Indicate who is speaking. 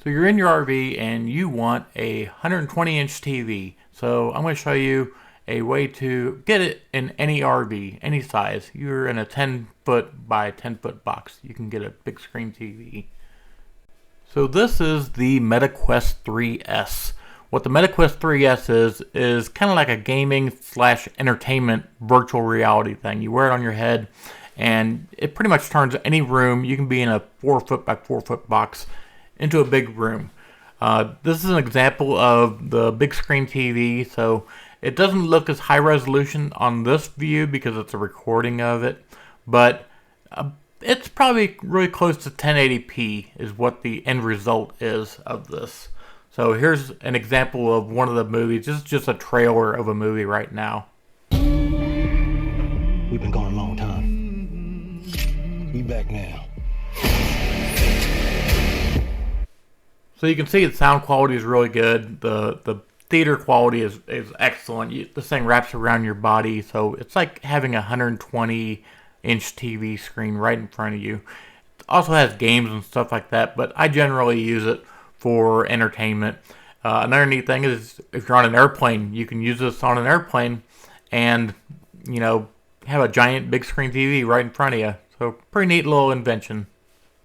Speaker 1: So you're in your RV and you want a 120-inch TV. So I'm going to show you a way to get it in any RV, any size. You're in a 10-foot by 10-foot box. You can get a big screen TV. So this is the MetaQuest 3S. What the MetaQuest 3S is kind of like a gaming / entertainment virtual reality thing. You wear it on your head and it pretty much turns any room. You can be in a 4-foot by 4-foot box into a big room. This is an example of the big screen TV, so it doesn't look as high resolution on this view because it's a recording of it, but it's probably really close to 1080p is what the end result is of this. So here's an example of one of the movies. This is just a trailer of a movie right now.
Speaker 2: We've been gone a long time. We back now.
Speaker 1: So you can see the sound quality is really good. The theater quality is excellent. This thing wraps around your body, so it's like having a 120-inch TV screen right in front of you. It also has games and stuff like that, but I generally use it for entertainment. Another neat thing is if you're on an airplane, you can use this on an airplane and, have a giant big screen TV right in front of you. So pretty neat little invention.